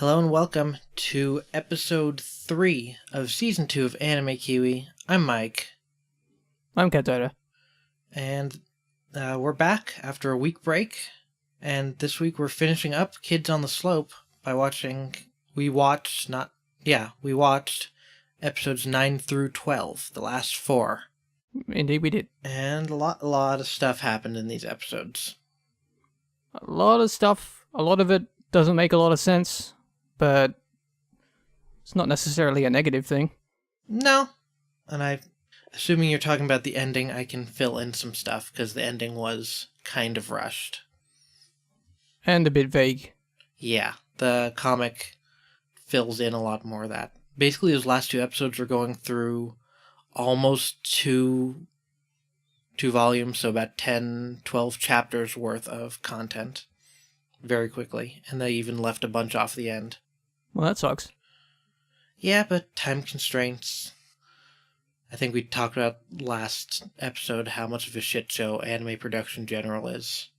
Hello and welcome to episode 3 of season 2 of Anime Kiwi. I'm Mike, I'm KotS. and we're back after a week break, and this week we're finishing up Kids on the Slope by we watched episodes 9 through 12, the last 4. Indeed we did. And a lot of stuff happened in these episodes. A lot of stuff, a lot of it doesn't make a lot of sense, but it's not necessarily a negative thing. No, and assuming you're talking about the ending, I can fill in some stuff, because the ending was kind of rushed. And a bit vague. Yeah, the comic fills in a lot more of that. Basically, those last 2 episodes are going through almost two volumes, so about 10, 12 chapters worth of content very quickly, and they even left a bunch off the end. Well, that sucks. Yeah, but time constraints. I think we talked about last episode how much of a shit show anime production in general is.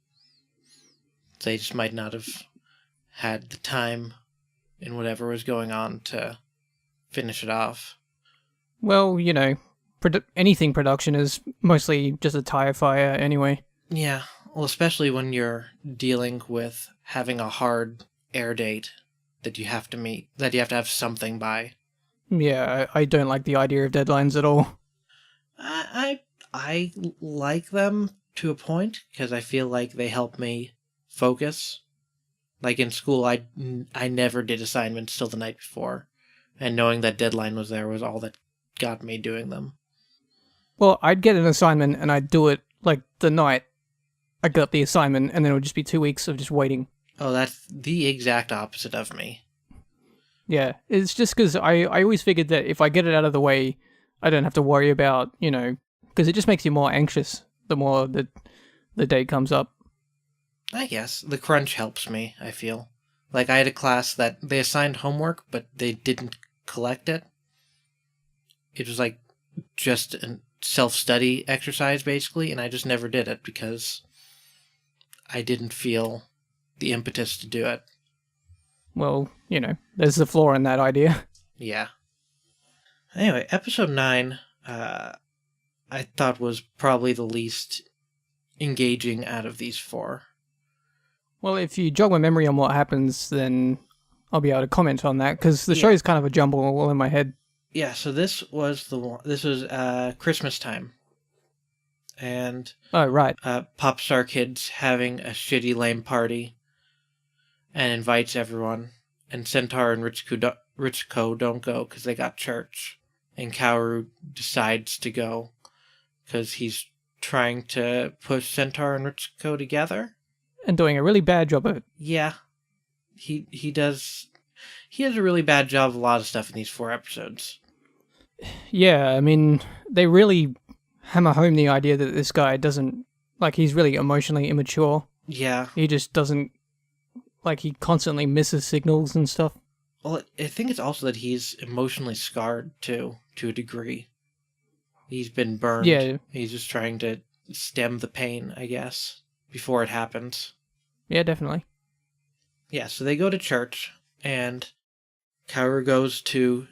They just might not have had the time in whatever was going on to finish it off. Well, you know, anything production is mostly just a tire fire anyway. Yeah, well, especially when you're dealing with having a hard air date that you have to meet, that you have to have something by. Yeah, I don't like the idea of deadlines at all. I like them to a point, because I feel like they help me focus. Like in school, I never did assignments till the night before, and knowing that deadline was there was all that got me doing them. Well, I'd get an assignment and I'd do it like the night I got the assignment, and then it would just be 2 weeks of just waiting. Oh, that's the exact opposite of me. Yeah, it's just because I always figured that if I get it out of the way, I don't have to worry about, because it just makes you more anxious the more the day comes up. I guess. The crunch helps me, I feel. Like, I had a class that they assigned homework, but they didn't collect it. It was like just a self-study exercise, basically, and I just never did it because I didn't feel the impetus to do it. Well, there's the flaw in that idea. Yeah. Anyway, episode 9, I thought was probably the least engaging out of these 4. Well, if you jog my memory on what happens, then I'll be able to comment on that, because the show's kind of a jumble all in my head. Yeah, so this was Christmas time. And oh, right. Pop Star Kid's having a shitty lame party and invites everyone, and Centaur and Richiko don't go because they got church, and Kaoru decides to go because he's trying to push Centaur and Richiko together. And doing a really bad job of it. Yeah, he does. He has a really bad job of a lot of stuff in these 4 episodes. Yeah, I mean, they really hammer home the idea that this guy doesn't, he's really emotionally immature. Yeah. He just doesn't, he constantly misses signals and stuff. Well, I think it's also that he's emotionally scarred, too, to a degree. He's been burned. Yeah. He's just trying to stem the pain, I guess, before it happens. Yeah, definitely. Yeah, so they go to church, and Kaoru goes to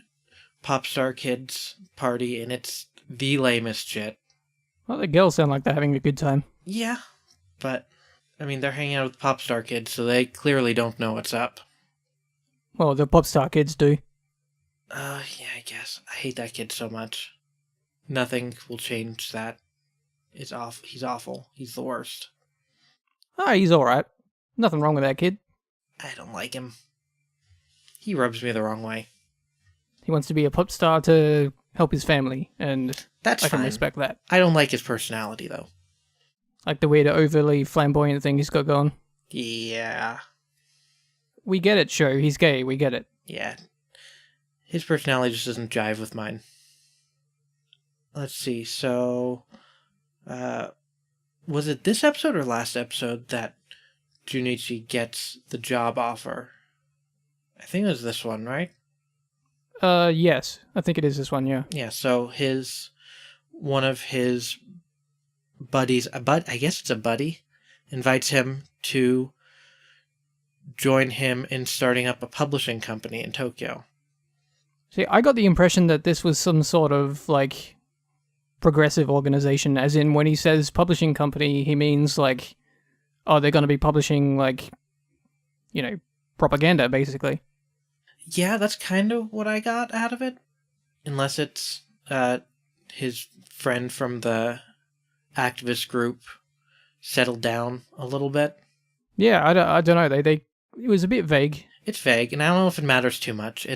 Pop Star Kid's party, and it's the lamest shit. Well, the girls sound like they're having a good time. Yeah, but, I mean, they're hanging out with Pop Star Kids, so they clearly don't know what's up. Well, the pop star kids do. Yeah, I guess. I hate that kid so much. Nothing will change that. It's awful. He's awful. He's the worst. Oh, he's alright. Nothing wrong with that kid. I don't like him. He rubs me the wrong way. He wants to be a pop star to help his family, and that's I can fine. Respect that. I don't like his personality, though. Like the weird, overly flamboyant thing he's got going. Yeah. We get it, show. He's gay. We get it. Yeah. His personality just doesn't jive with mine. Let's see. So, was it this episode or last episode that Junichi gets the job offer? I think it was this one, right? Yes. I think it is this one, yeah. Yeah, so one of his buddies, I guess it's a buddy, invites him to join him in starting up a publishing company in Tokyo. See, I got the impression that this was some sort of, like, progressive organization, as in when he says publishing company, he means, like, oh, they're going to be publishing, like, propaganda, basically. Yeah, that's kind of what I got out of it. Unless it's his friend from the activist group settled down a little bit. Yeah, I don't know. It was a bit vague. It's vague, and I don't know if it matters too much.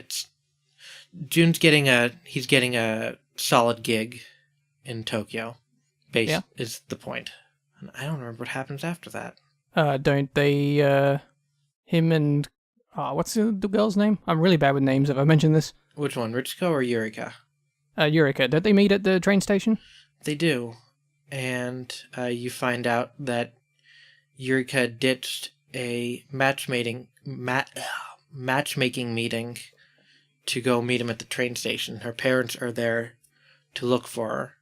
Jun's getting a solid gig in Tokyo. Is the point. And I don't remember what happens after that. Don't they, him and, what's the girl's name? I'm really bad with names, have I mentioned this? Which one, Ritsuko or Eureka? Eureka. Don't they meet at the train station? They do. And you find out that Eureka ditched a matchmaking meeting to go meet him at the train station. Her parents are there to look for her.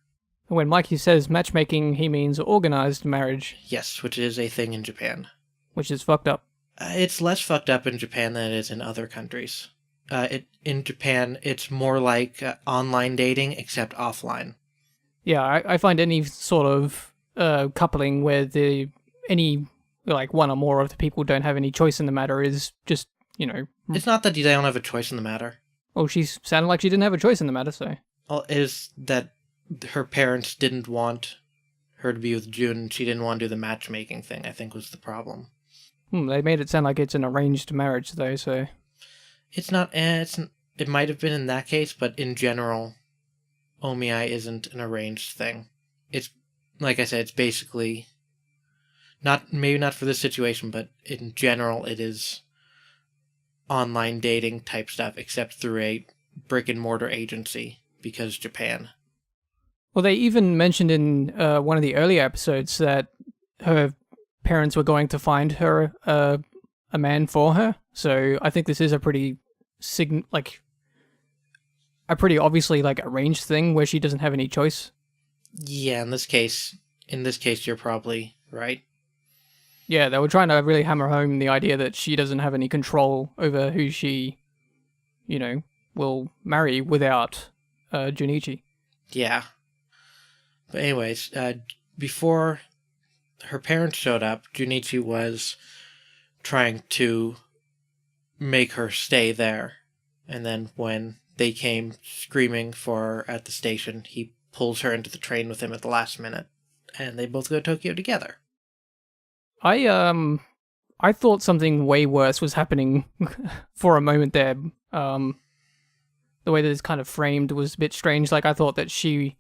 When Mikey says matchmaking, he means organized marriage. Yes, which is a thing in Japan. Which is fucked up. It's less fucked up in Japan than it is in other countries. In Japan, it's more like online dating, except offline. Yeah, I find any sort of coupling where one or more of the people don't have any choice in the matter is just, It's not that they don't have a choice in the matter. Well, she sounded like she didn't have a choice in the matter, so. Well, it is that her parents didn't want her to be with Jun, and she didn't want to do the matchmaking thing, I think was the problem. They made it sound like it's an arranged marriage, though, so. It's not, it might have been in that case, but in general, Omiai isn't an arranged thing. It's, like I said, it's basically, maybe not for this situation, but in general, it is online dating type stuff, except through a brick and mortar agency, because Japan. Well, they even mentioned in one of the earlier episodes that her parents were going to find her a man for her. So I think this is a pretty obviously arranged thing where she doesn't have any choice. Yeah, in this case, you're probably right. Yeah, they were trying to really hammer home the idea that she doesn't have any control over who she, will marry without Junichi. Yeah. But anyways, before her parents showed up, Junichi was trying to make her stay there. And then when they came screaming for her at the station, he pulls her into the train with him at the last minute. And they both go to Tokyo together. I thought something way worse was happening for a moment there. The way that it's kind of framed was a bit strange. I thought that she,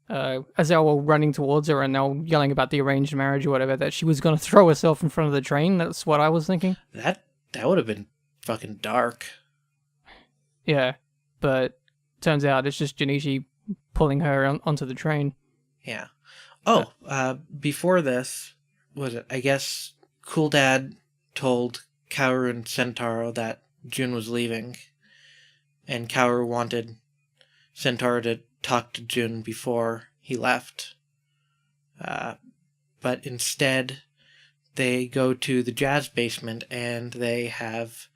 as they were running towards her and they were yelling about the arranged marriage or whatever, that she was going to throw herself in front of the train. That's what I was thinking. That would have been fucking dark. Yeah, but turns out it's just Junichi pulling her onto the train. Yeah. Before this, I guess Cool Dad told Kaoru and Sentaro that Jun was leaving, and Kaoru wanted Sentaro to talk to Jun before he left. But instead, they go to the jazz basement, and they have,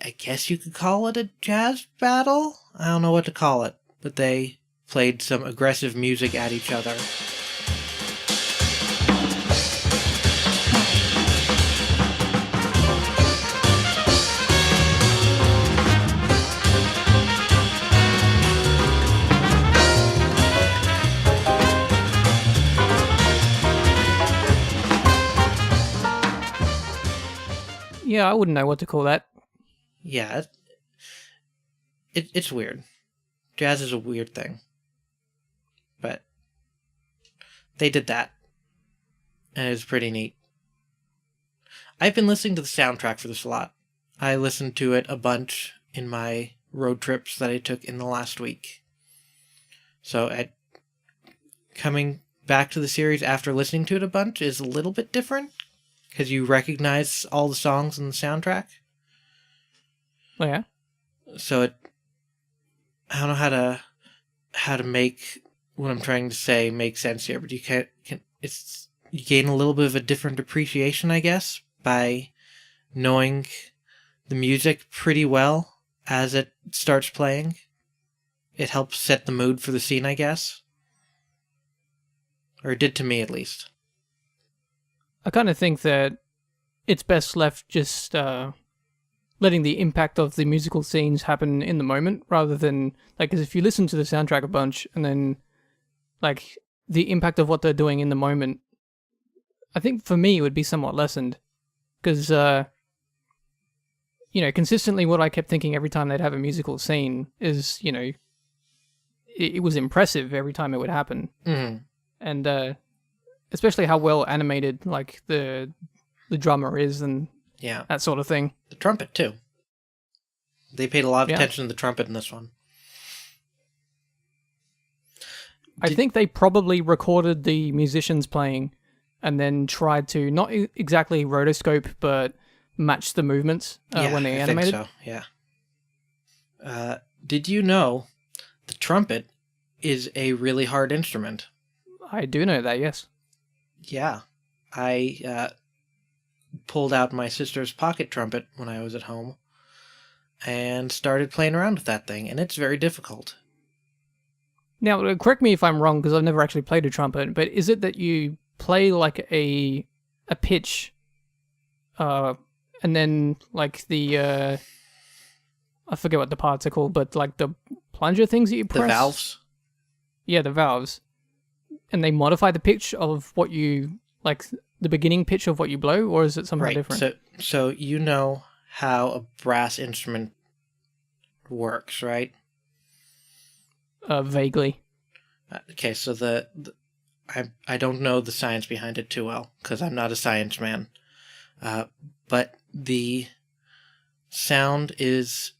I guess you could call it a jazz battle? I don't know what to call it, but they played some aggressive music at each other. Yeah, I wouldn't know what to call that. Yeah, it's weird. Jazz is a weird thing. But they did that. And it was pretty neat. I've been listening to the soundtrack for this a lot. I listened to it a bunch in my road trips that I took in the last week. So coming back to the series after listening to it a bunch is a little bit different, because you recognize all the songs in the soundtrack. Oh, yeah? So I don't know how to make what I'm trying to say make sense here, but you gain a little bit of a different appreciation, I guess, by knowing the music pretty well as it starts playing. It helps set the mood for the scene, I guess. Or it did to me, at least. I kind of think that it's best left just letting the impact of the musical scenes happen in the moment, rather than, like, because if you listen to the soundtrack a bunch and then, like, the impact of what they're doing in the moment, I think for me it would be somewhat lessened. Because, consistently what I kept thinking every time they'd have a musical scene is, it was impressive every time it would happen. Mm-hmm. And especially how well animated, like, the drummer is and that sort of thing. The trumpet, too. They paid a lot of Yeah. attention to the trumpet in this one. I think they probably recorded the musicians playing and then tried to, not exactly rotoscope, but match the movements when they animated. I think so, yeah. Did you know the trumpet is a really hard instrument? I do know that, yes. Yeah. I pulled out my sister's pocket trumpet when I was at home and started playing around with that thing, and it's very difficult. Now, correct me if I'm wrong, because I've never actually played a trumpet, but is it that you play like a pitch, and then like the I forget what the parts are called, but like the plunger things that you press? The valves? Yeah, the valves. And they modify the pitch of what you, like the beginning pitch of what you blow, or is it something different? So you know how a brass instrument works, right? Vaguely. Okay, so I don't know the science behind it too well, because I'm not a science man. But the sound is,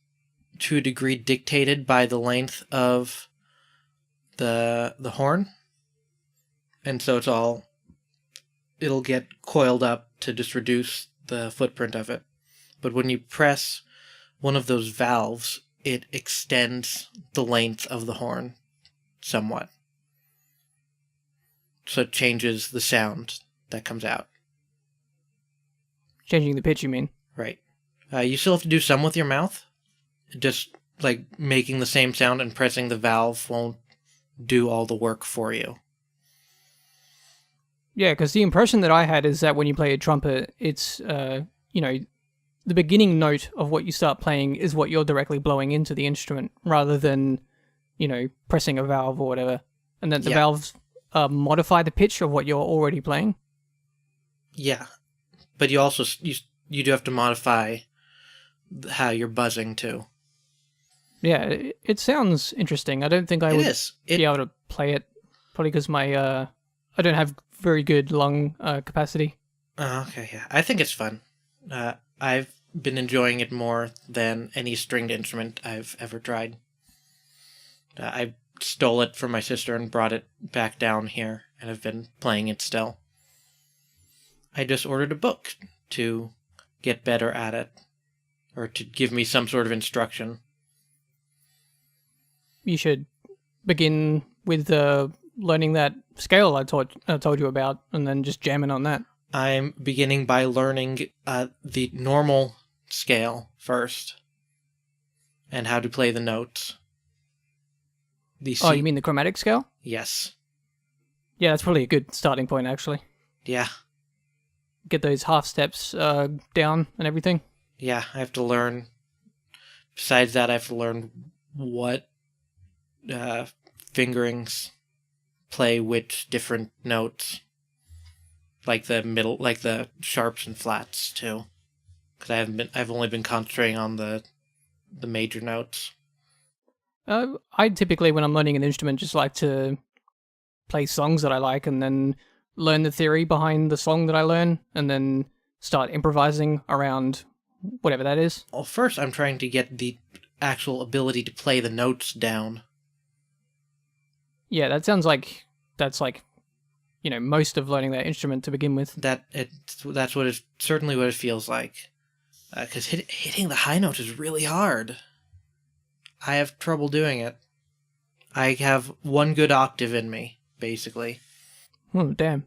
to a degree, dictated by the length of the horn. And so it'll get coiled up to just reduce the footprint of it. But when you press one of those valves, it extends the length of the horn somewhat. So it changes the sound that comes out. Changing the pitch, you mean? Right. You still have to do some with your mouth. Just like making the same sound and pressing the valve won't do all the work for you. Yeah, because the impression that I had is that when you play a trumpet, it's, the beginning note of what you start playing is what you're directly blowing into the instrument, rather than, pressing a valve or whatever. And that the valves modify the pitch of what you're already playing. Yeah. But you also, you do have to modify how you're buzzing, too. Yeah, it sounds interesting. I don't think I would be able to play it, probably because I don't have very good lung capacity. Oh, okay, yeah. I think it's fun. I've been enjoying it more than any stringed instrument I've ever tried. I stole it from my sister and brought it back down here, and I've been playing it still. I just ordered a book to get better at it, or to give me some sort of instruction. You should begin with learning that scale I told you about, and then just jamming on that. I'm beginning by learning the normal scale first, and how to play the notes. Oh, you mean the chromatic scale? Yes. Yeah, that's probably a good starting point, actually. Yeah. Get those half steps down and everything. Yeah, I have to learn. Besides that, I have to learn what fingerings play which different notes. Like the middle, like the sharps and flats too. Because I've only been concentrating on the major notes. I typically, when I'm learning an instrument, just like to play songs that I like, and then learn the theory behind the song that I learn, and then start improvising around whatever that is. Well, first I'm trying to get the actual ability to play the notes down. Yeah, that sounds like that's like, most of learning that instrument to begin with. That's what it certainly what it feels like. Because hitting the high note is really hard. I have trouble doing it. I have one good octave in me, basically. Oh, damn.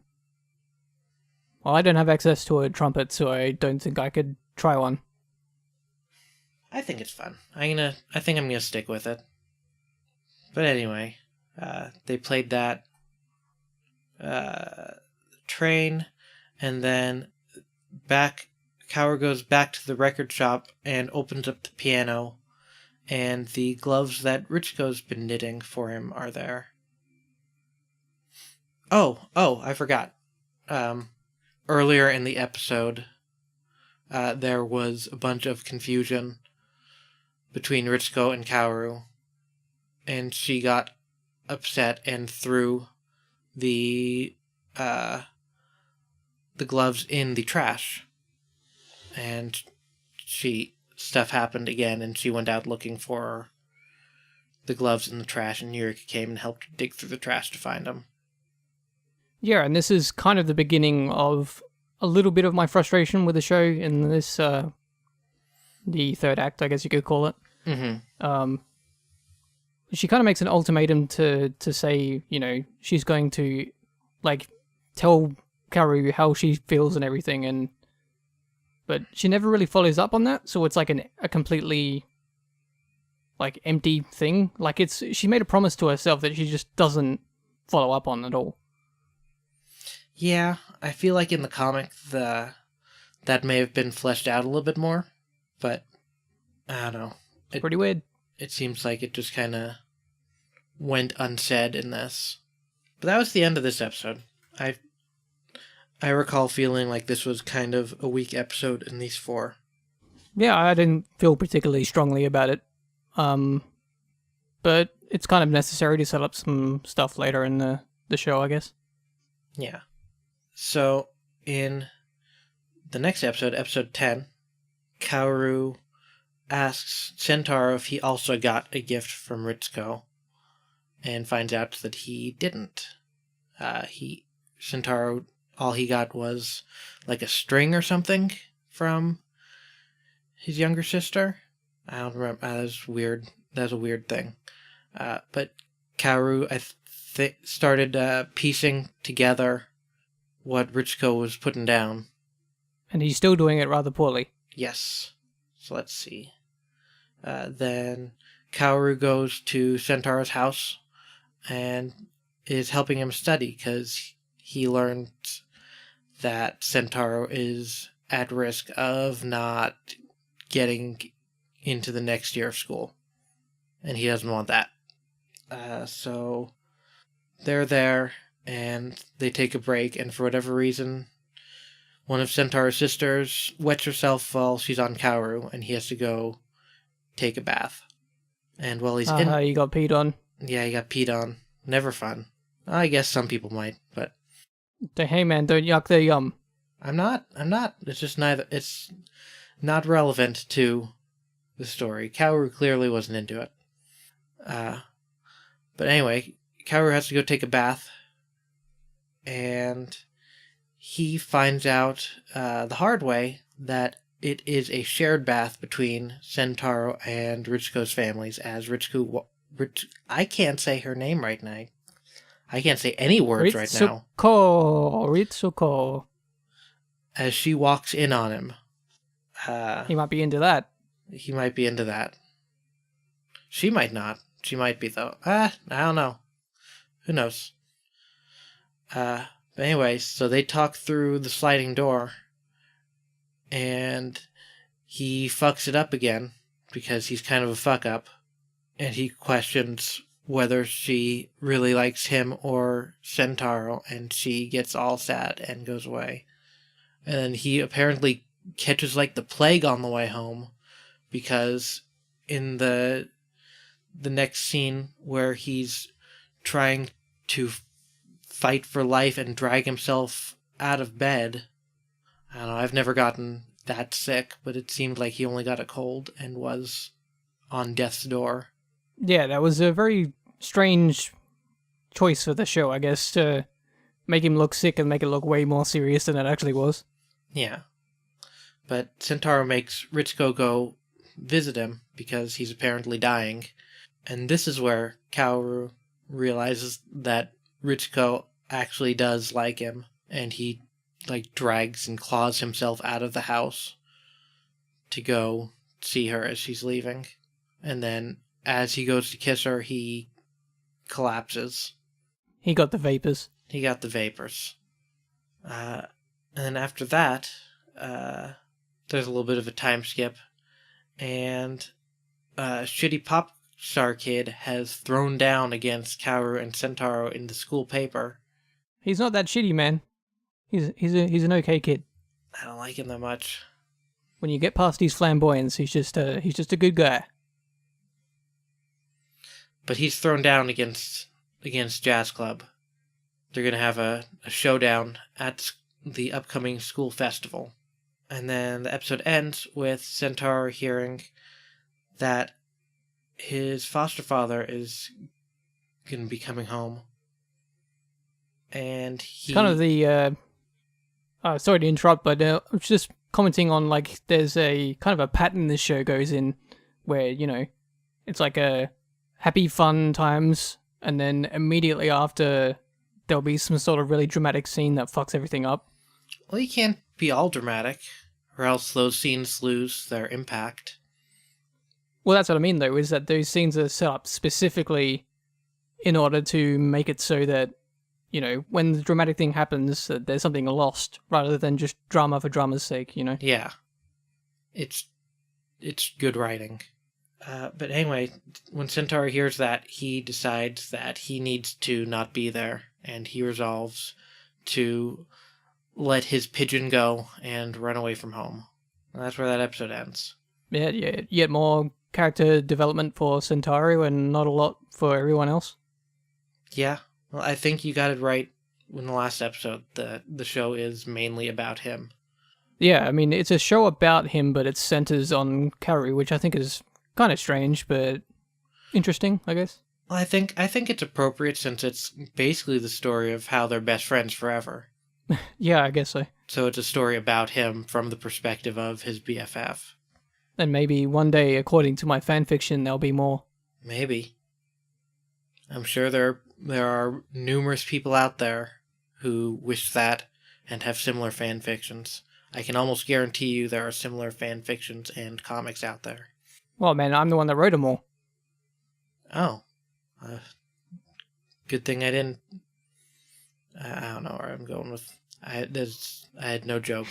Well, I don't have access to a trumpet, so I don't think I could try one. I think it's fun. I think I'm gonna stick with it. But anyway, they played that train, and then Kaoru goes back to the record shop and opens up the piano, and the gloves that Richiko's been knitting for him are there. Oh, I forgot. Earlier in the episode, there was a bunch of confusion between Richiko and Kaoru, and she got upset and threw the gloves in the trash, and stuff happened again, and she went out looking for the gloves in the trash, and Yurika came and helped dig through the trash to find them. Yeah, and this is kind of the beginning of a little bit of my frustration with the show in this, the third act, I guess you could call it. Mm-hmm. She kind of makes an ultimatum to say, she's going to, tell Kaoru how she feels and everything, but she never really follows up on that, so it's like a completely, empty thing. She made a promise to herself that she just doesn't follow up on at all. Yeah, I feel like in the comic, that may have been fleshed out a little bit more, but I don't know. Pretty weird. It seems like it just kind of went unsaid in this. But that was the end of this episode. I recall feeling like this was kind of a weak episode in these 4. Yeah, I didn't feel particularly strongly about it. But it's kind of necessary to set up some stuff later in the show, I guess. Yeah. So, in the next episode, episode 10, Kaoru asks Sentaro if he also got a gift from Ritsuko, and finds out that he didn't. Sentaro, all he got was like a string or something from his younger sister. I don't remember. That was weird. That was a weird thing. But Kaoru, started piecing together what Ritsuko was putting down. And he's still doing it rather poorly. Yes. So let's see. Then Kaoru goes to Sentaro's house and is helping him study because he learned that Sentaro is at risk of not getting into the next year of school. And he doesn't want that. So they're there and they take a break, and for whatever reason, one of Sentaro's sisters wets herself while she's on Kaoru, and he has to go take a bath. And while he's you got peed on. Yeah, he got peed on. Never fun. I guess some people might, but... Hey man, don't yuck their yum. I'm not. It's just it's not relevant to the story. Kaoru clearly wasn't into it. But anyway, Kaoru has to go take a bath, and he finds out the hard way that it is a shared bath between Sentaro and Ritsuko's families, as I can't say her name right now. I can't say any words right now. Ritsuko. As she walks in on him. He might be into that. He might be into that. She might not. She might be, though. I don't know. Who knows? But anyway, so they talk through the sliding door, and he fucks it up again, because he's kind of a fuck-up, and he questions whether she really likes him or Sentaro, and she gets all sad and goes away. And then he apparently catches, the plague on the way home, because in the next scene where he's trying to fight for life and drag himself out of bed, I don't know, I've never gotten that sick, but it seemed like he only got a cold and was on death's door. Yeah, that was a very strange choice for the show, I guess, to make him look sick and make it look way more serious than it actually was. Yeah. But Sentaro makes Ritsuko go visit him because he's apparently dying. And this is where Kaoru realizes that Ritsuko actually does like him, and he drags and claws himself out of the house to go see her as she's leaving. And then as he goes to kiss her, he collapses. He got the vapors. He got the vapors. And then after that, there's a little bit of a time skip. And shitty pop star kid has thrown down against Kaoru and Sentaro in the school paper. He's not that shitty, man. He's an okay kid. I don't like him that much. When you get past his flamboyance, he's just a good guy. But he's thrown down against Jazz Club. They're gonna have a showdown at the upcoming school festival. And then the episode ends with Sentaro hearing that his foster father is gonna be coming home. And he... Kind of the... sorry to interrupt, but I was just commenting on, like, there's a kind of a pattern this show goes in where, you know, it's like a happy, fun times, and then immediately after there'll be some sort of really dramatic scene that fucks everything up. Well, you can't be all dramatic, or else those scenes lose their impact. Well, that's what I mean, though, is that those scenes are set up specifically in order to make it so that, you know, when the dramatic thing happens, that there's something lost, rather than just drama for drama's sake, you know? Yeah. It's good writing. But anyway, when Sentaro hears that, he decides that he needs to not be there, and he resolves to let his pigeon go and run away from home. And that's where that episode ends. Yeah, yet more character development for Sentaro and not a lot for everyone else. Yeah, well, I think you got it right in the last episode. The show is mainly about him. Yeah, I mean, it's a show about him, but it centers on Kaoru, which I think is kind of strange, but interesting, I guess. Well, I think it's appropriate since it's basically the story of how they're best friends forever. Yeah, I guess so. So it's a story about him from the perspective of his BFF. And maybe one day, according to my fanfiction, there'll be more. Maybe. I'm sure there are numerous people out there who wish that and have similar fanfictions. I can almost guarantee you there are similar fanfictions and comics out there. Well, man, I'm the one that wrote them all. Oh. Good thing I didn't... I don't know where I'm going with... I had no joke.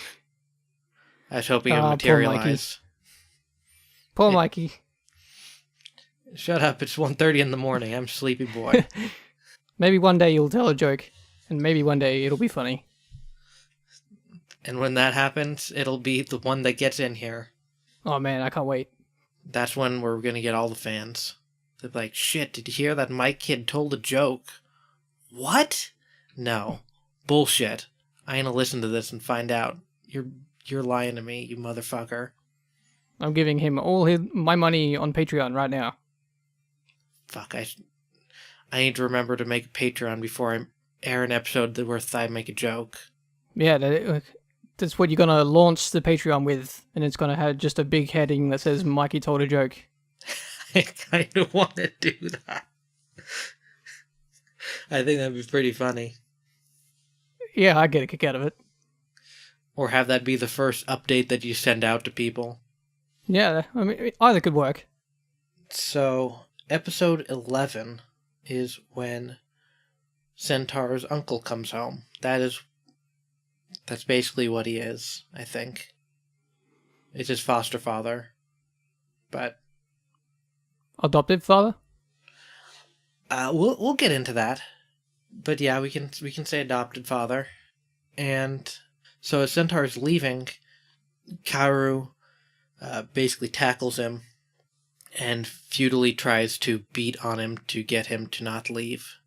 I was hoping it would materialize. Poor Mikey. Shut up, it's 1:30 in the morning. I'm a sleepy boy. Maybe one day you'll tell a joke, and maybe one day it'll be funny. And when that happens, it'll be the one that gets in here. Oh man, I can't wait. That's when we're gonna get all the fans. They'll be like, shit, did you hear that Mike kid told a joke? What? No. Bullshit. I ain't gonna listen to this and find out. You're lying to me, you motherfucker. I'm giving him all my money on Patreon right now. Fuck, I need to remember to make a Patreon before I air an episode where I make a joke. Yeah, that's what you're gonna launch the Patreon with, and it's gonna have just a big heading that says Mikey told a joke. I kind of want to do that. I think that'd be pretty funny. Yeah, I get a kick out of it. Or have that be the first update that you send out to people. Yeah, I mean, either could work. So, episode 11 is when Centaur's uncle comes home. That's basically what he is, I think. It's his foster father. But Adoptive father? we'll get into that. But yeah, we can say adopted father. And so as Centaur's leaving, Kaoru basically tackles him and futilely tries to beat on him to get him to not leave,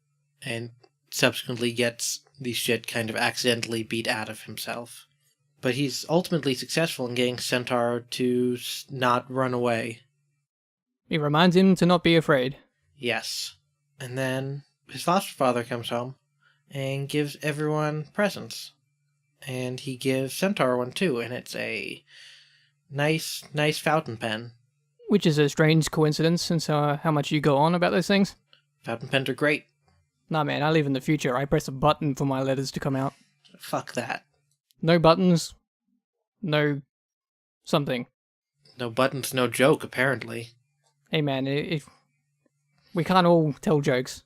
and subsequently gets the shit kind of accidentally beat out of himself. But he's ultimately successful in getting Centaur to not run away. He reminds him to not be afraid. Yes. And then his foster father comes home and gives everyone presents. And he gives Centaur one too, and it's a nice fountain pen. Which is a strange coincidence since how much you go on about those things. Fountain pens are great. Nah man, I live in the future. I press a button for my letters to come out. Fuck that. No buttons. No something. No buttons, no joke, apparently. Hey man, if we can't all tell jokes.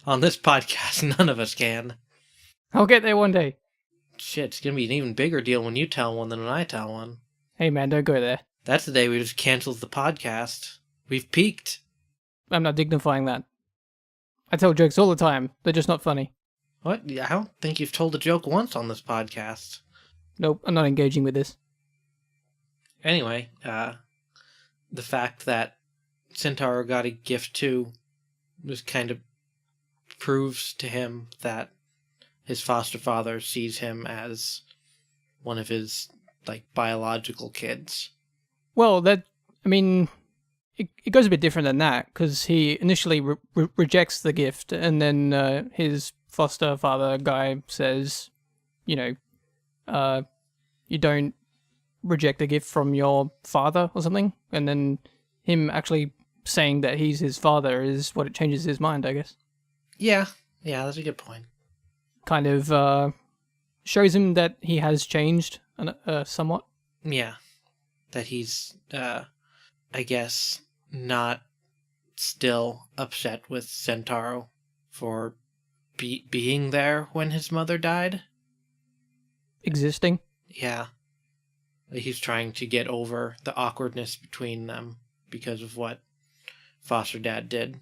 On this podcast, none of us can. I'll get there one day. Shit, it's gonna be an even bigger deal when you tell one than when I tell one. Hey man, don't go there. That's the day we just canceled the podcast. We've peaked. I'm not dignifying that. I tell jokes all the time. They're just not funny. What? I don't think you've told a joke once on this podcast. Nope, I'm not engaging with this. Anyway, the fact that Centauro got a gift too just kind of proves to him that his foster father sees him as one of his, like, biological kids. Well, it goes a bit different than that, because he initially rejects the gift, and then his foster father guy says, you don't reject a gift from your father or something, and then him actually saying that he's his father is what it changes his mind, I guess. Yeah, that's a good point. Kind of shows him that he has changed somewhat. Yeah, that he's, I guess, not still upset with Centauro for being there when his mother died. Existing? Yeah. He's trying to get over the awkwardness between them because of what foster dad did,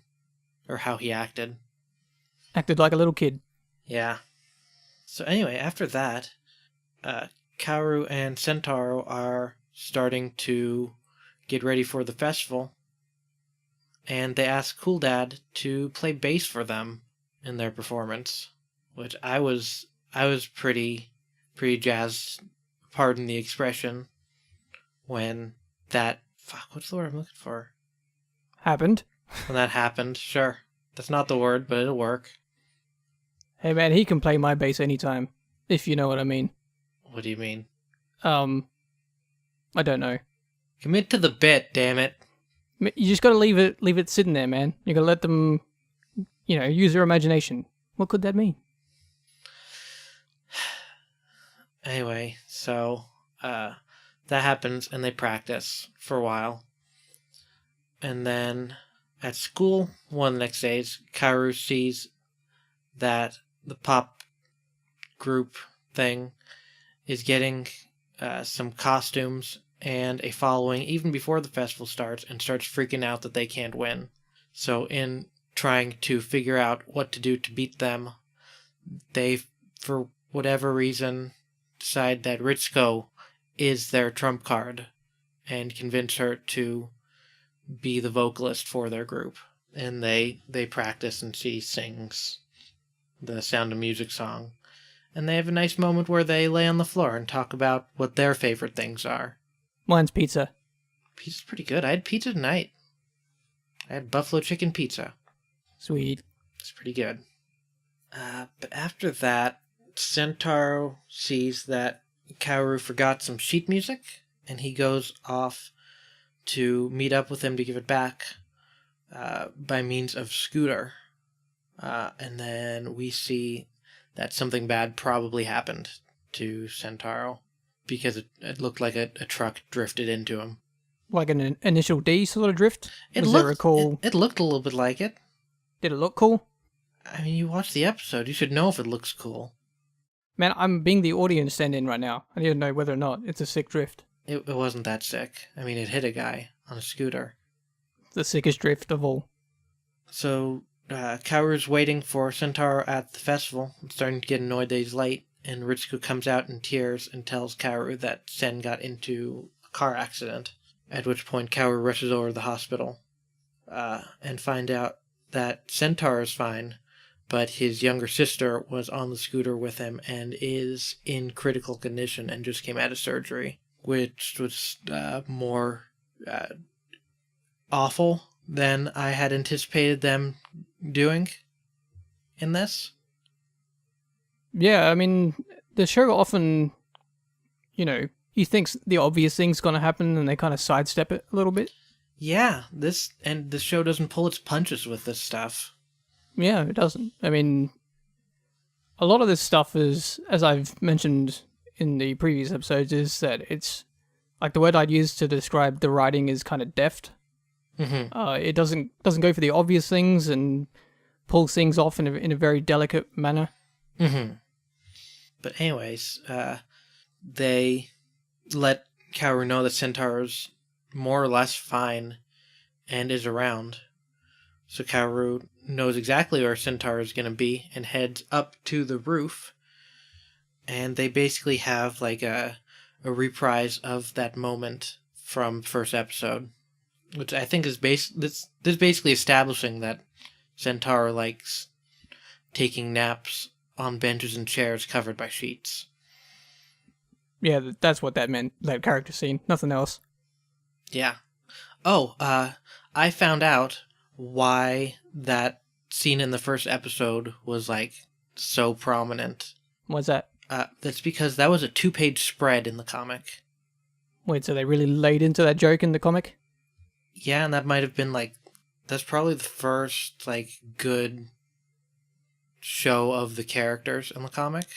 or how he acted. Acted like a little kid. Yeah. So anyway, after that, Kaoru and Centauro are starting to get ready for the festival, and they ask Cool Dad to play bass for them in their performance, which I was pretty jazzed, pardon the expression, when that what's the word I'm looking for? Happened. When that happened, sure. That's not the word, but it'll work. Hey man, he can play my bass anytime, if you know what I mean. What do you mean? I don't know. Commit to the bit, damn it. You just gotta leave it sitting there, man. You gotta let them, use their imagination. What could that mean? Anyway, so, that happens, and they practice for a while. And then, at school, one of the next days, Kaoru sees that the pop group thing is getting some costumes and a following even before the festival starts, and starts freaking out that they can't win. So in trying to figure out what to do to beat them, they, for whatever reason, decide that Ritsuko is their trump card and convince her to be the vocalist for their group. And they practice, and she sings the Sound of Music song. And they have a nice moment where they lay on the floor and talk about what their favorite things are. Mine's pizza. Pizza's pretty good. I had pizza tonight. I had buffalo chicken pizza. Sweet. It's pretty good. But after that, Centauro sees that Kaoru forgot some sheet music, and he goes off to meet up with him to give it back by means of Scooter. And then we see that something bad probably happened to Centauro, because it looked like a truck drifted into him. Like an initial D sort of drift? It looked a little bit like it. Did it look cool? I mean, you watched the episode. You should know if it looks cool. Man, I'm being the audience stand-in right now. I need to know whether or not it's a sick drift. It wasn't that sick. I mean, it hit a guy on a scooter. The sickest drift of all. So, Kaoru's waiting for Centauro at the festival, starting to get annoyed that he's late, and Ritsuko comes out in tears and tells Kaoru that Sen got into a car accident, at which point Kaoru rushes over to the hospital, and find out that Centauro's fine, but his younger sister was on the scooter with him and is in critical condition and just came out of surgery, which was more awful than I had anticipated them doing in this. Yeah, I mean, the show often, he thinks the obvious thing's going to happen and they kind of sidestep it a little bit. Yeah, the show doesn't pull its punches with this stuff. Yeah, it doesn't. I mean, a lot of this stuff is, as I've mentioned in the previous episodes, is that it's Like the word I'd use to describe the writing is kind of deft. Mm-hmm. It doesn't go for the obvious things and pulls things off in a very delicate manner. Mm-hmm. But anyways, they let Kaoru know that Centaur's more or less fine and is around. So Kaoru knows exactly where Centaur is going to be and heads up to the roof. And they basically have like a reprise of that moment from first episode, which I think is this basically establishing that Centaur likes taking naps on benches and chairs covered by sheets. Yeah, that's what that meant, that character scene, nothing else. Yeah. Oh, I found out why that scene in the first episode was like so prominent. What's that? That's because that was a 2-page spread in the comic. Wait, so they really laid into that joke in the comic? Yeah, and that might have been like, that's probably the first like good show of the characters in the comic.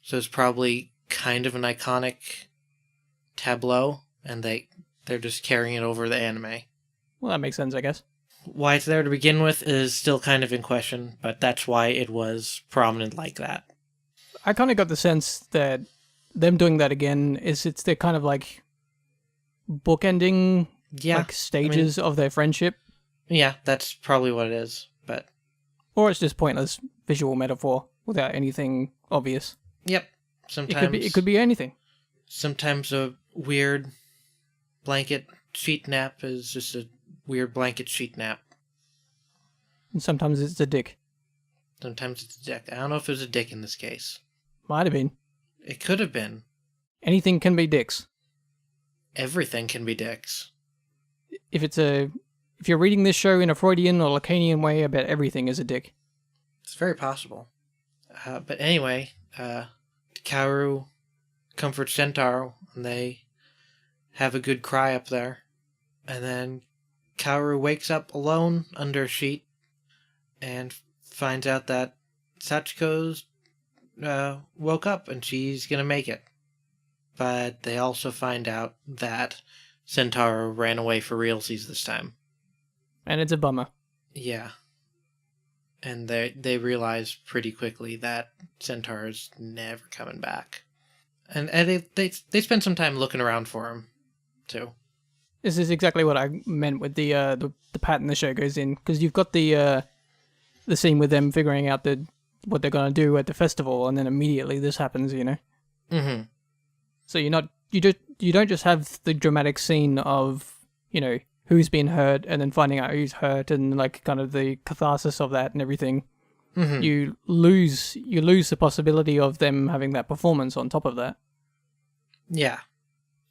So it's probably kind of an iconic tableau, and they're just carrying it over the anime. Well, that makes sense, I guess. Why it's there to begin with is still kind of in question, but that's why it was prominent like that. I kind of got the sense that them doing that again it's they're kind of like bookending like stages of their friendship. Yeah, that's probably what it is, but... Or it's just pointless visual metaphor without anything obvious. Yep. Sometimes... It could be anything. Sometimes a weird blanket sheet nap is just a weird blanket sheet nap. And sometimes it's a dick. Sometimes it's a dick. I don't know if it was a dick in this case. Might have been. It could have been. Anything can be dicks. Everything can be dicks. If you're reading this show in a Freudian or Lacanian way, I bet everything is a dick. It's very possible. But anyway, Kaoru comforts Centaur, and they have a good cry up there. And then Kaoru wakes up alone under a sheet and finds out that Sachiko's woke up and she's gonna make it. But they also find out that Centaur ran away for realsies this time. And it's a bummer. Yeah. And they realize pretty quickly that Centaur is never coming back. And they spend some time looking around for him, too. This is exactly what I meant with the pattern the show goes in, because you've got the scene with them figuring out what they're gonna do at the festival, and then immediately this happens, you know. Mm-hmm. So you don't just have the dramatic scene of, you know, who's been hurt and then finding out who's hurt and like kind of the catharsis of that and everything. Mm-hmm. You lose the possibility of them having that performance on top of that. Yeah.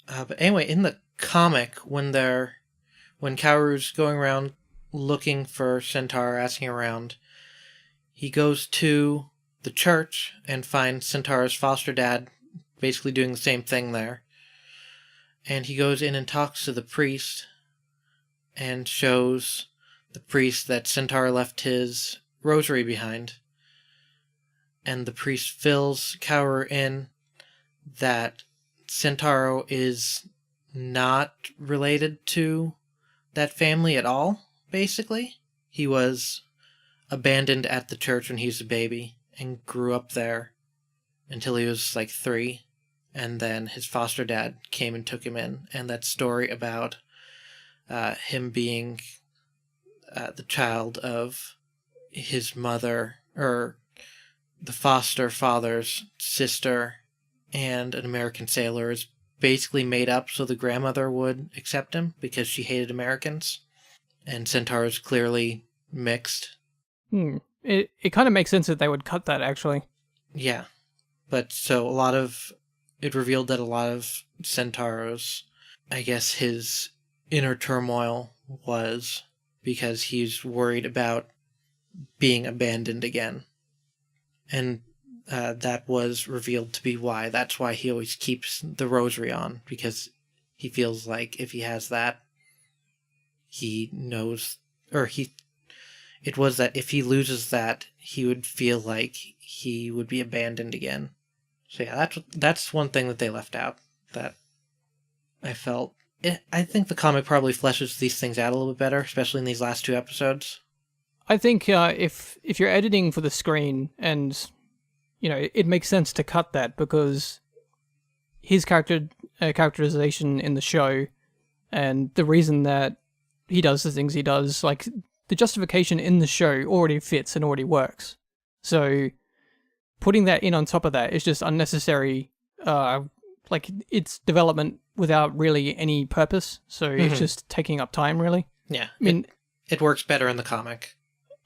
But anyway, in the comic, when Kaoru's going around looking for Centaur, asking around, he goes to the church and finds Centaur's foster dad basically doing the same thing there. And he goes in and talks to the priest and shows the priest that Centaur left his rosary behind. And the priest fills Kaoru in that Centaur is not related to that family at all, basically. He was abandoned at the church when he was a baby and grew up there until he was like 3. And then his foster dad came and took him in. And that story about him being the child of his mother, or the foster father's sister, and an American sailor is basically made up so the grandmother would accept him because she hated Americans. And Centaur is clearly mixed. It kind of makes sense that they would cut that, actually. Yeah. But so it revealed that a lot of Centaur's, I guess his inner turmoil was because he's worried about being abandoned again. And that was revealed to be why. That's why he always keeps the rosary on, because he feels like if he has that, he knows, it was that if he loses that, he would feel like he would be abandoned again. So yeah, that's one thing that they left out, that I think the comic probably fleshes these things out a little bit better, especially in these last 2 episodes. I think if you're editing for the screen, and it makes sense to cut that, because his characterization in the show, and the reason that he does the things he does, like the justification in the show already fits and already works. So putting that in on top of that is just unnecessary. Like it's development without really any purpose. So it's just taking up time, really. Yeah, I mean, it works better in the comic.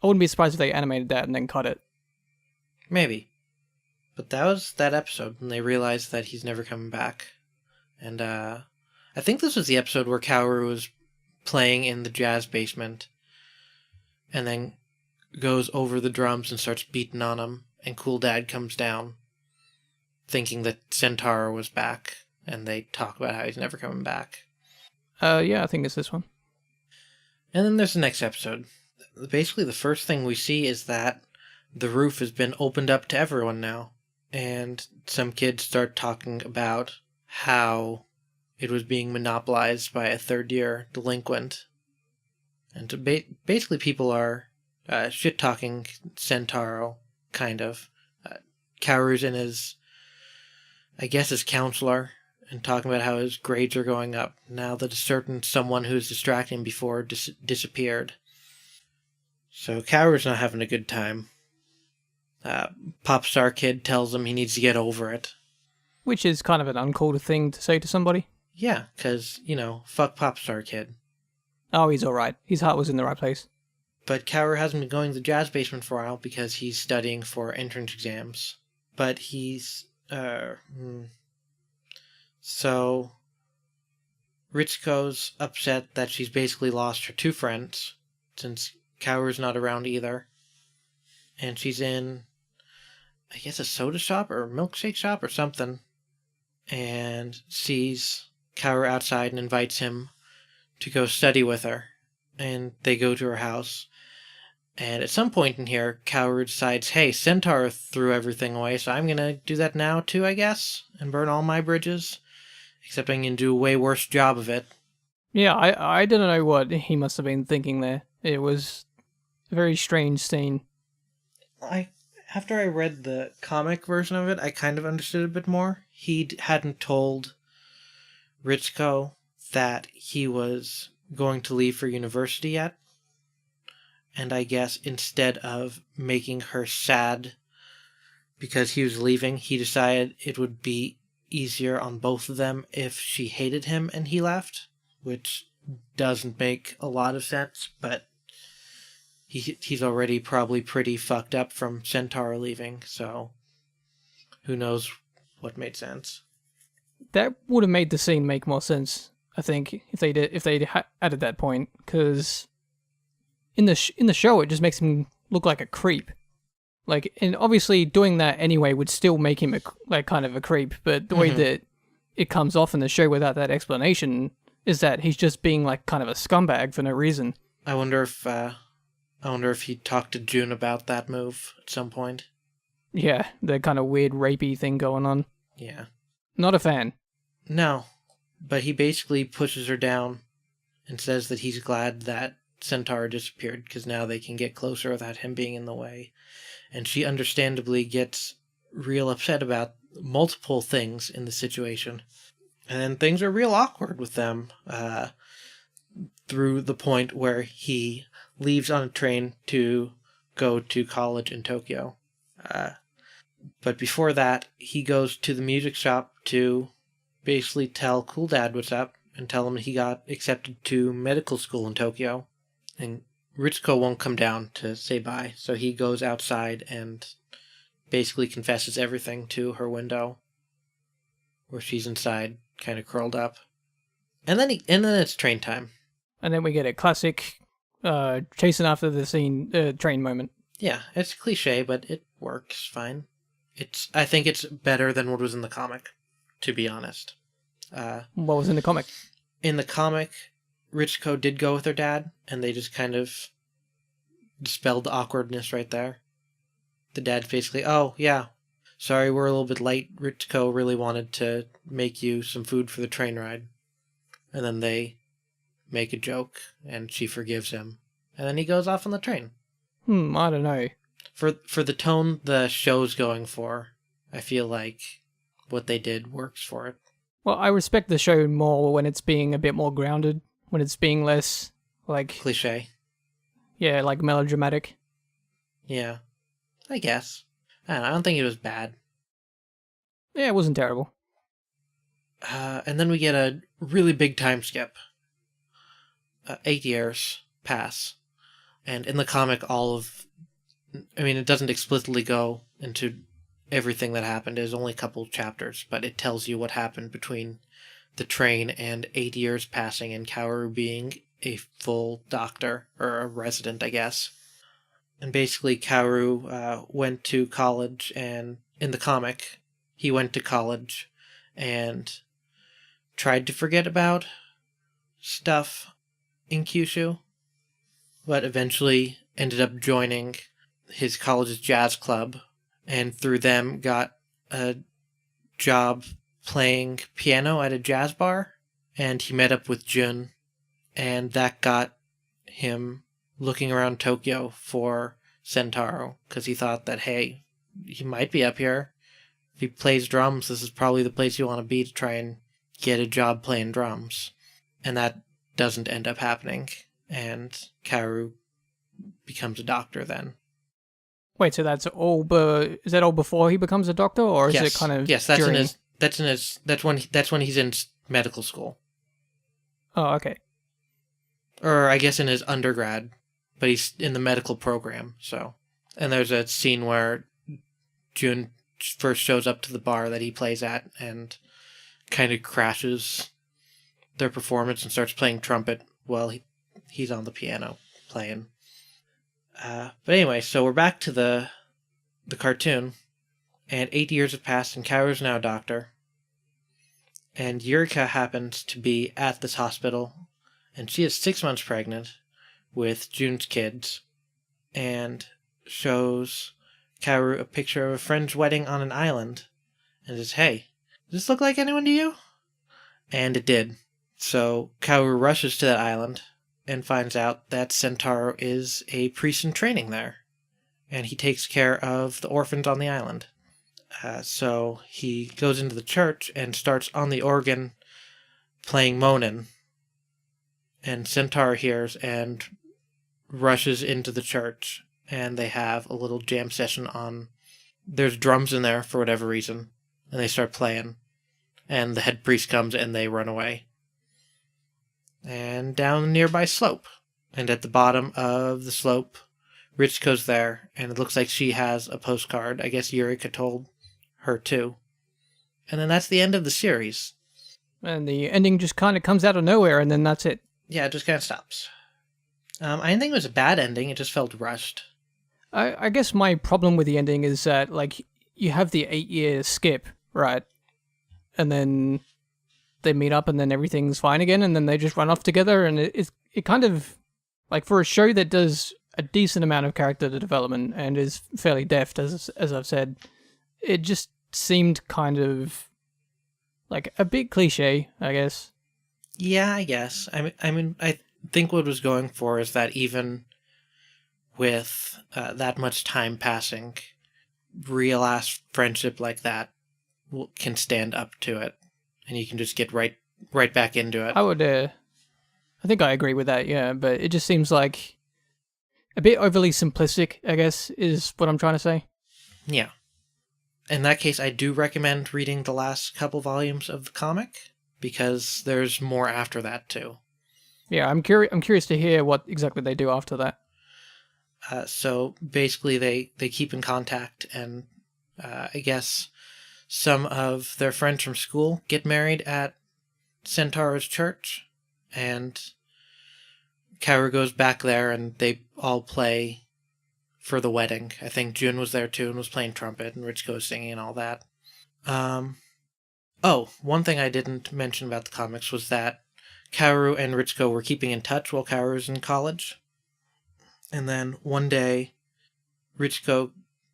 I wouldn't be surprised if they animated that and then cut it. Maybe. But that was that episode, and they realized that he's never coming back. And I think this was the episode where Kaoru was playing in the jazz basement, and then goes over the drums and starts beating on them, and Cool Dad comes down, thinking that Sentaro was back, and they talk about how he's never coming back. Yeah, I think it's this one. And then there's the next episode. Basically, the first thing we see is that the roof has been opened up to everyone now, and some kids start talking about how it was being monopolized by a third-year delinquent. And basically people are shit-talking Sentaro, kind of. Kaoru's in his counselor, and talking about how his grades are going up now that a certain someone who was distracting him before disappeared. So Kaoru's not having a good time. Pop star kid tells him he needs to get over it. Which is kind of an uncool thing to say to somebody. Yeah, because, fuck pop star kid. Oh, he's alright. His heart was in the right place. But Kaoru hasn't been going to the jazz basement for a while because he's studying for entrance exams. But he's... So... Ritsuko's upset that she's basically lost her 2 friends, since Kaoru's not around either. And she's in, I guess, a soda shop or a milkshake shop or something, and sees Kaoru outside and invites him to go study with her. And they go to her house. And at some point in here, Kaoru decides, hey, Centaur threw everything away, so I'm going to do that now too, I guess, and burn all my bridges. Except I'm going to do a way worse job of it. Yeah, I don't know what he must have been thinking there. It was a very strange scene. After I read the comic version of it, I kind of understood a bit more. He hadn't told Ritsuko that he was going to leave for university yet. And I guess instead of making her sad because he was leaving, he decided it would be easier on both of them if she hated him and he left, which doesn't make a lot of sense, but he's already probably pretty fucked up from Centaur leaving, so who knows what made sense. That would have made the scene make more sense, I think, if they'd added that point, because in the show it just makes him look like a creep. Like, and obviously doing that anyway would still make him kind of a creep, but the way that it comes off in the show without that explanation is that he's just being like kind of a scumbag for no reason. I wonder if he talked to June about that move at some point. Yeah, the kind of weird rapey thing going on. Yeah. Not a fan. No, but he basically pushes her down and says that he's glad that Centaur disappeared because now they can get closer without him being in the way. And she understandably gets real upset about multiple things in the situation. And then things are real awkward with them through the point where he leaves on a train to go to college in Tokyo. But before that, he goes to the music shop to basically tell Cool Dad what's up and tell him he got accepted to medical school in Tokyo. And Ritsuko won't come down to say bye, so he goes outside and basically confesses everything to her window, where she's inside, kind of curled up. And then it's train time. And then we get a classic chasing after the train moment. Yeah, it's cliche, but it works fine. I think it's better than what was in the comic, to be honest. What was in the comic? In the comic, Ritsuko did go with her dad, and they just kind of dispelled the awkwardness right there. The dad's basically, oh, yeah, sorry we're a little bit late. Ritsuko really wanted to make you some food for the train ride. and then they make a joke, and she forgives him, and then he goes off on the train. I don't know. For the tone the show's going for, I feel like what they did works for it. Well, I respect the show more when it's being a bit more grounded, when it's being less, like... Cliche. Yeah, like melodramatic. Yeah, I guess. I don't think it was bad. Yeah, it wasn't terrible. And then we get a really big time skip. 8 years pass. And in the comic, it doesn't explicitly go into everything that happened. There's only a couple chapters, but it tells you what happened between the train and 8 years passing and Kaoru being a full doctor, or a resident, I guess. And basically, Kaoru went to college, and in the comic, he went to college and tried to forget about stuff in Kyushu, but eventually ended up joining his college's jazz club, and through them got a job playing piano at a jazz bar, and he met up with Jun, and that got him looking around Tokyo for Sentaro, because he thought that, hey, he might be up here. If he plays drums, this is probably the place you want to be to try and get a job playing drums. And that doesn't end up happening, and Kaoru becomes a doctor then. Wait, so that's all? Is that all before he becomes a doctor, or is it kind of? Yes, that's when he's in medical school. Oh, okay. Or I guess in his undergrad, but he's in the medical program. So, and there's a scene where Jun first shows up to the bar that he plays at and kind of crashes their performance and starts playing trumpet while he's on the piano playing. But anyway, so we're back to the cartoon, and 8 years have passed, and Kaoru's now a doctor. And Yurika happens to be at this hospital, and she is 6 months pregnant with Jun's kids, and shows Kaoru a picture of a friend's wedding on an island, and says, "Hey, does this look like anyone to you?" And it did. So Kaoru rushes to that island and finds out that Sentaro is a priest in training there, and he takes care of the orphans on the island. So he goes into the church and starts on the organ playing Monin, and Sentaro hears and rushes into the church, and they have a little jam session on... There's drums in there for whatever reason, and they start playing, and the head priest comes and they run away. And down a nearby slope, and at the bottom of the slope, Ritsuko's there, and it looks like she has a postcard. I guess Yurika told her too. And then that's the end of the series. And the ending just kind of comes out of nowhere, and then that's it. Yeah, it just kind of stops. I didn't think it was a bad ending, it just felt rushed. I guess my problem with the ending is that, like, you have the 8-year skip, right? And then they meet up and then everything's fine again, and then they just run off together, and it kind of, like, for a show that does a decent amount of character development and is fairly deft, as I've said, it just seemed kind of like a bit cliche, I guess. Yeah, I guess. I think what it was going for is that even with that much time passing, real-ass friendship like that can stand up to it, and you can just get right back into it. I think I agree with that, yeah, but it just seems like a bit overly simplistic, I guess, is what I'm trying to say. Yeah. In that case, I do recommend reading the last couple volumes of the comic, because there's more after that, too. Yeah, I'm curious to hear what exactly they do after that. So basically, they keep in contact, and I guess some of their friends from school get married at Centaur's church, and Kaoru goes back there, and they all play for the wedding. I think Jun was there too and was playing trumpet, and Ritsuko was singing and all that. One thing I didn't mention about the comics was that Kaoru and Ritsuko were keeping in touch while Kaoru was in college. And then one day, Ritsuko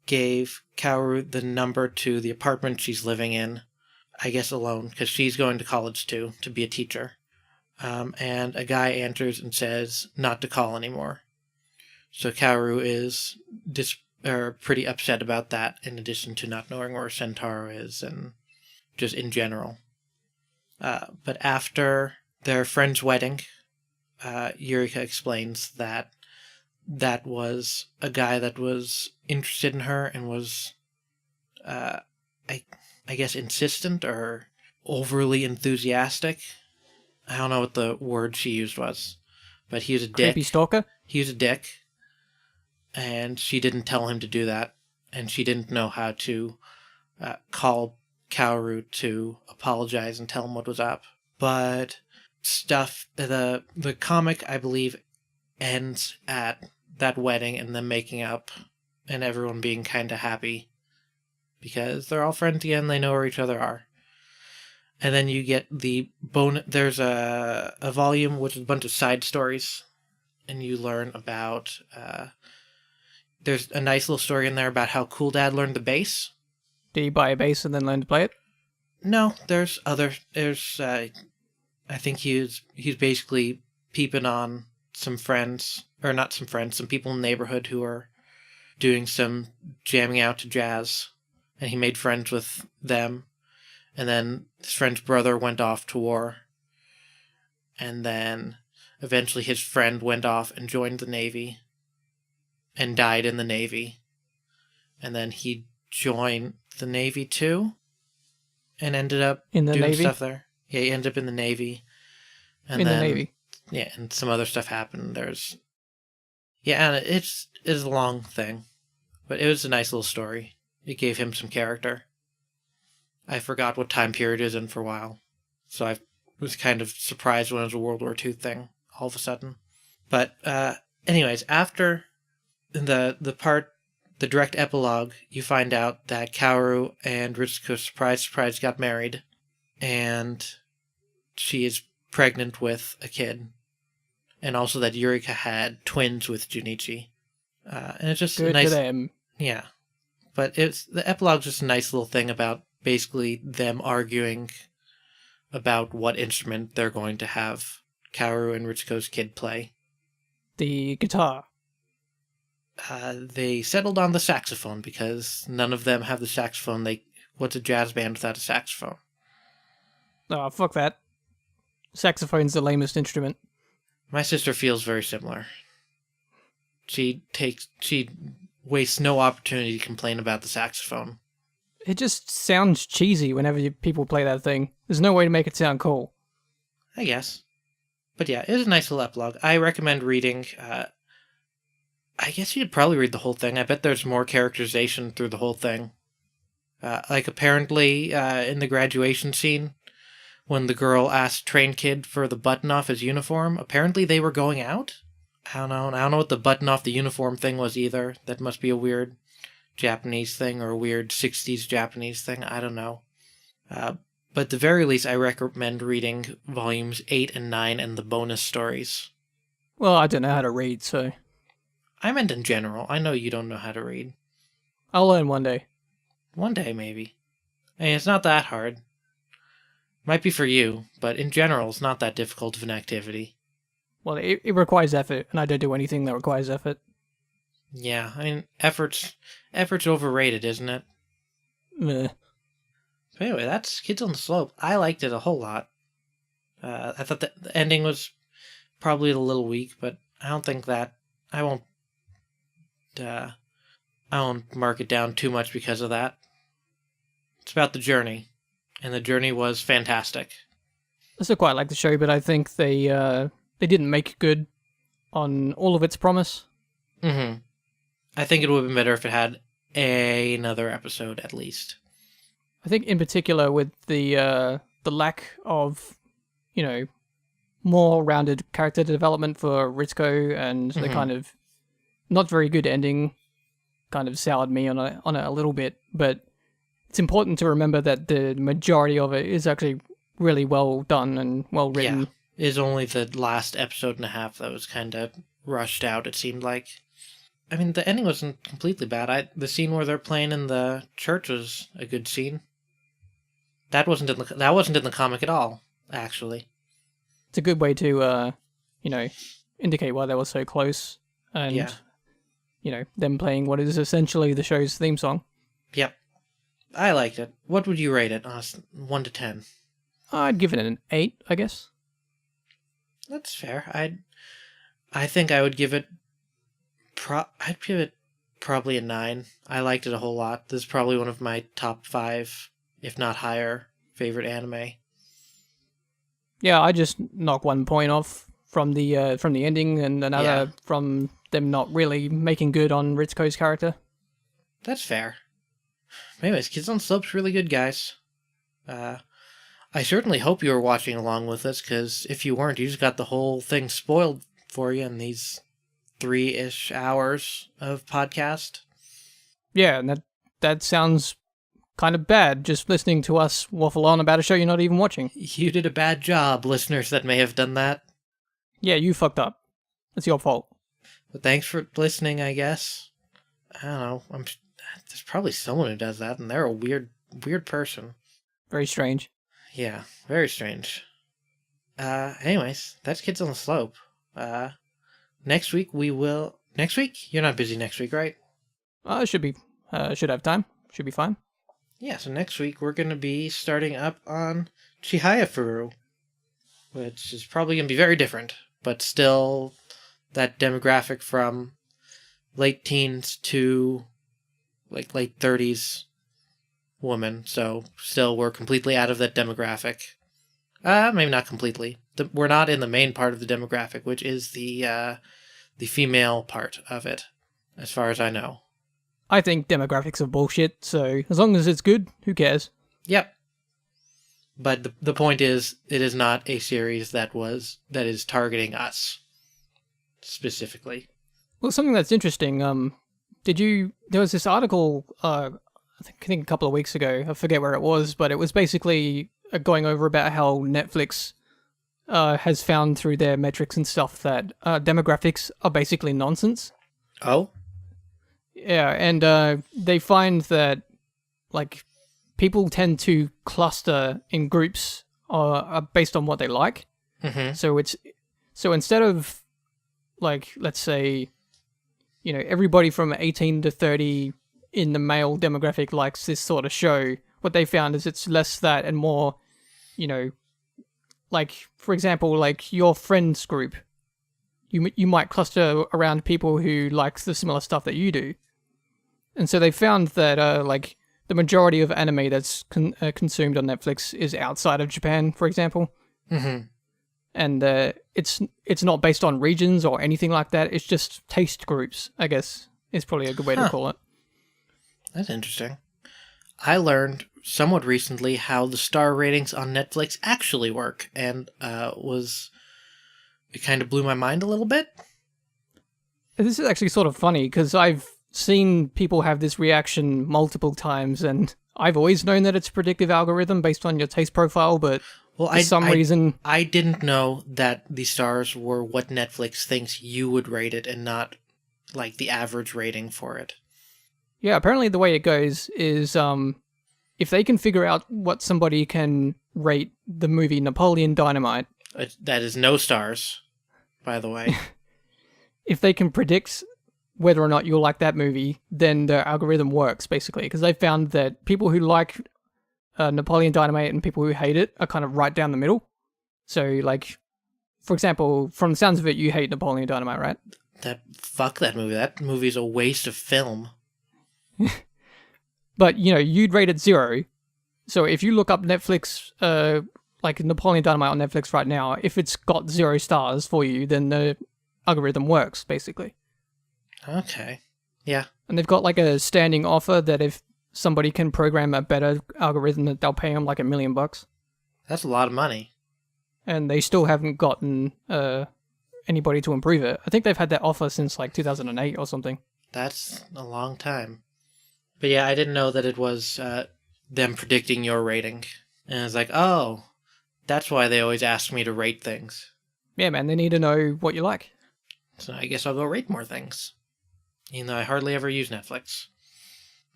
gave Kaoru the number to the apartment she's living in, I guess alone, because she's going to college too, to be a teacher. and a guy answers and says not to call anymore. So Kaoru is pretty upset about that, in addition to not knowing where Sentaro is, and just in general. But after their friend's wedding, Eureka explains that that was a guy that was interested in her and was, I guess, insistent or overly enthusiastic. I don't know what the word she used was, but he was a dick. Creepy stalker? He was a dick, and she didn't tell him to do that, and she didn't know how to call Kaoru to apologize and tell him what was up. But the comic, I believe, ends at that wedding and them making up and everyone being kind of happy because they're all friends again, they know where each other are. And then you get the there's a volume which is a bunch of side stories, and you learn about there's a nice little story in there about how Cool Dad learned the bass. Did he buy a bass and then learn to play it? No, there's I think he's basically peeping on some friends, or not some friends, some people in the neighborhood who are doing some jamming out to jazz, and he made friends with them. And then his friend's brother went off to war, and then eventually his friend went off and joined the Navy and died in the Navy, and then he joined the Navy too and ended up in the doing Navy? stuff there. Yeah, he ended up in the Navy. And in then, the Navy. Yeah, and some other stuff happened. And it's a long thing, but it was a nice little story. It gave him some character. I forgot what time period it is in for a while, so I was kind of surprised when it was a World War II thing all of a sudden. But anyways, after the direct epilogue, you find out that Kaoru and Ritsuko surprise got married, and she is pregnant with a kid, and also that Eureka had twins with Junichi. And it's just Good nice. for them. Yeah, but the epilogue's just a nice little thing about basically them arguing about what instrument they're going to have Kaoru and Ritsuko's kid play. The guitar. They settled on the saxophone because none of them have the saxophone. What's a jazz band without a saxophone? Oh, fuck that. Saxophone's the lamest instrument. My sister feels very similar. She wastes no opportunity to complain about the saxophone. It just sounds cheesy whenever people play that thing. There's no way to make it sound cool. I guess. But yeah, it is a nice little epilogue. I recommend reading. I guess you could probably read the whole thing. I bet there's more characterization through the whole thing. Apparently, in the graduation scene, when the girl asked Train Kid for the button off his uniform, apparently they were going out? I don't know what the button off the uniform thing was either. That must be a weird Japanese thing or a weird 60s Japanese thing. I don't know. But at the very least, I recommend reading volumes 8 and 9 and the bonus stories. Well, I don't know how to read, so... I meant in general. I know you don't know how to read. I'll learn one day. One day, maybe. I mean, it's not that hard. Might be for you, but in general, it's not that difficult of an activity. Well, it requires effort, and I don't do anything that requires effort. Yeah, I mean, effort's overrated, isn't it? Meh. But anyway, that's Kids on the Slope. I liked it a whole lot. I thought that the ending was probably a little weak, but I don't think that... I won't mark it down too much because of that. It's about the journey, and the journey was fantastic. I still quite like the show, but I think they didn't make good on all of its promise. Mm-hmm. I think it would have been better if it had another episode at least. I think in particular with the lack of, more rounded character development for Ritsuko and the kind of not very good ending kind of soured me on it a little bit, but it's important to remember that the majority of it is actually really well done and well written. Yeah, it is only the last episode and a half that was kind of rushed out, it seemed like. I mean, the ending wasn't completely bad. The scene where they're playing in the church was a good scene. That wasn't in the comic at all, actually. it's a good way to, indicate why they were so close, and Yeah. them playing what is essentially the show's theme song. Yep. I liked it. What would you rate it on 1 to 10? I'd give it an 8, I guess. That's fair. I think I would give it I'd give it probably a 9. I liked it a whole lot. This is probably one of my top 5, if not higher, favorite anime. Yeah, I just knock 1 point off from the ending, and another from them not really making good on Ritsuko's character. That's fair. Anyways, Kids on Slope's really good, guys. I certainly hope you were watching along with us, because if you weren't, you just got the whole thing spoiled for you in these 3-ish hours of podcast. Yeah, and that sounds kind of bad, just listening to us waffle on about a show you're not even watching. You did a bad job, listeners that may have done that. Yeah, you fucked up. It's your fault. But thanks for listening, I guess. I don't know. There's probably someone who does that, and they're a weird person. Very strange. Yeah, very strange. Anyways, that's Kids on the Slope. Next week we will... Next week? You're not busy next week, right? Should have time. Should be fine. Yeah, so next week we're going to be starting up on Chihayafuru, which is probably going to be very different, but still that demographic from late teens to like late 30s woman, so still we're completely out of that demographic. Maybe not completely. We're not in the main part of the demographic, which is the female part of it, as far as I know. I think demographics are bullshit, so as long as it's good, who cares? Yep. But the point is, it is not a series that is targeting us specifically. Well, something that's interesting, there was this article, I think a couple of weeks ago, I forget where it was, but it was basically going over about how Netflix has found through their metrics and stuff that demographics are basically nonsense. Oh? Yeah, and they find that, like, people tend to cluster in groups based on what they like. Mm-hmm. So instead of, like, let's say, everybody from 18 to 30 in the male demographic likes this sort of show, what they found is it's less that and more, like, for example, like your friends group, you might cluster around people who like the similar stuff that you do. And so they found that, like, the majority of anime that's consumed on Netflix is outside of Japan, for example. Mm-hmm. And it's not based on regions or anything like that. It's just taste groups, I guess, is probably a good way to call it. That's interesting. I learned somewhat recently how the star ratings on Netflix actually work, and it kind of blew my mind a little bit. This is actually sort of funny, because I've seen people have this reaction multiple times, and I've always known that it's a predictive algorithm based on your taste profile, but for some reason... I didn't know that the stars were what Netflix thinks you would rate it, and not, like, the average rating for it. Yeah, apparently the way it goes is, if they can figure out what somebody can rate the movie Napoleon Dynamite... That is no stars, by the way. If they can predict whether or not you'll like that movie, then the algorithm works, basically. Because they found that people who like Napoleon Dynamite and people who hate it are kind of right down the middle. So, like, for example, from the sounds of it, you hate Napoleon Dynamite, right? Fuck that movie. That movie's a waste of film. But, you'd rate it 0. So if you look up Netflix, like Napoleon Dynamite on Netflix right now, if it's got 0 stars for you, then the algorithm works, basically. Okay. Yeah. And they've got, like, a standing offer that if somebody can program a better algorithm, that they'll pay them like $1 million. That's a lot of money. And they still haven't gotten anybody to improve it. I think they've had that offer since, like, 2008 or something. That's a long time. But yeah, I didn't know that it was them predicting your rating. And I was like, oh, that's why they always ask me to rate things. Yeah, man, they need to know what you like. So I guess I'll go rate more things. Even though I hardly ever use Netflix.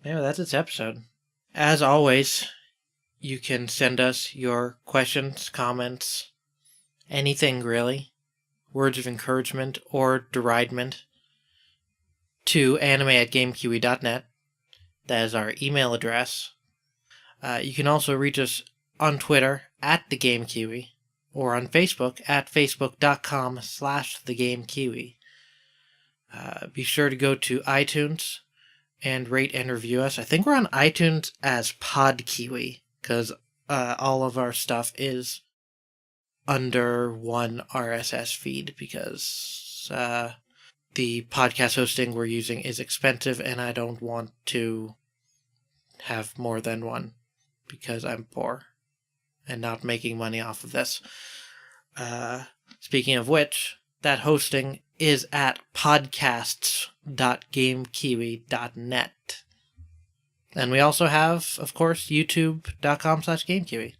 Yeah, that's its episode. As always, you can send us your questions, comments, anything really, words of encouragement or deridement, to anime@gamekiwi.net. That is our email address. You can also reach us on Twitter @TheGameKiwi or on Facebook at facebook.com/TheGameKiwi. Be sure to go to iTunes and rate and review us. I think we're on iTunes as PodKiwi because all of our stuff is under one RSS feed because the podcast hosting we're using is expensive and I don't want to have more than one because I'm poor and not making money off of this. Speaking of which, that hosting is at podcasts.gamekiwi.net. And we also have, of course, youtube.com/gamekiwi.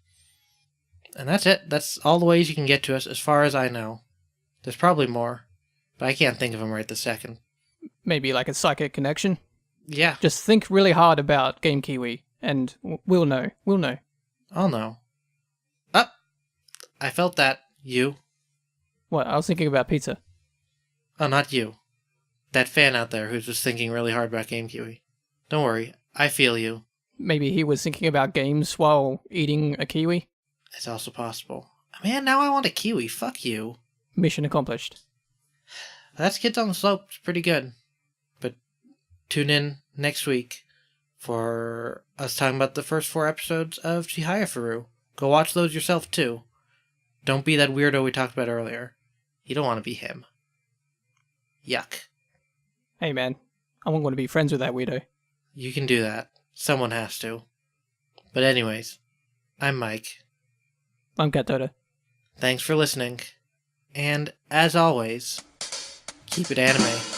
And that's it. That's all the ways you can get to us as far as I know. There's probably more, but I can't think of them right this second. Maybe like a psychic connection. Yeah. Just think really hard about Game Kiwi, and we'll know. We'll know. I'll know. Up! I felt that. You. What? I was thinking about pizza. Oh, not you. That fan out there who's just thinking really hard about Game Kiwi. Don't worry. I feel you. Maybe he was thinking about games while eating a kiwi. It's also possible. Man, now I want a kiwi. Fuck you. Mission accomplished. That's Kids on the Slope. It's pretty good. But tune in next week for us talking about the first 4 episodes of Chihayafuru. Go watch those yourself, too. Don't be that weirdo we talked about earlier. You don't want to be him. Yuck. Hey, man. I won't want to be friends with that weirdo. You can do that. Someone has to. But anyways, I'm Mike. I'm Katoda. Thanks for listening. And, as always, keep it anime.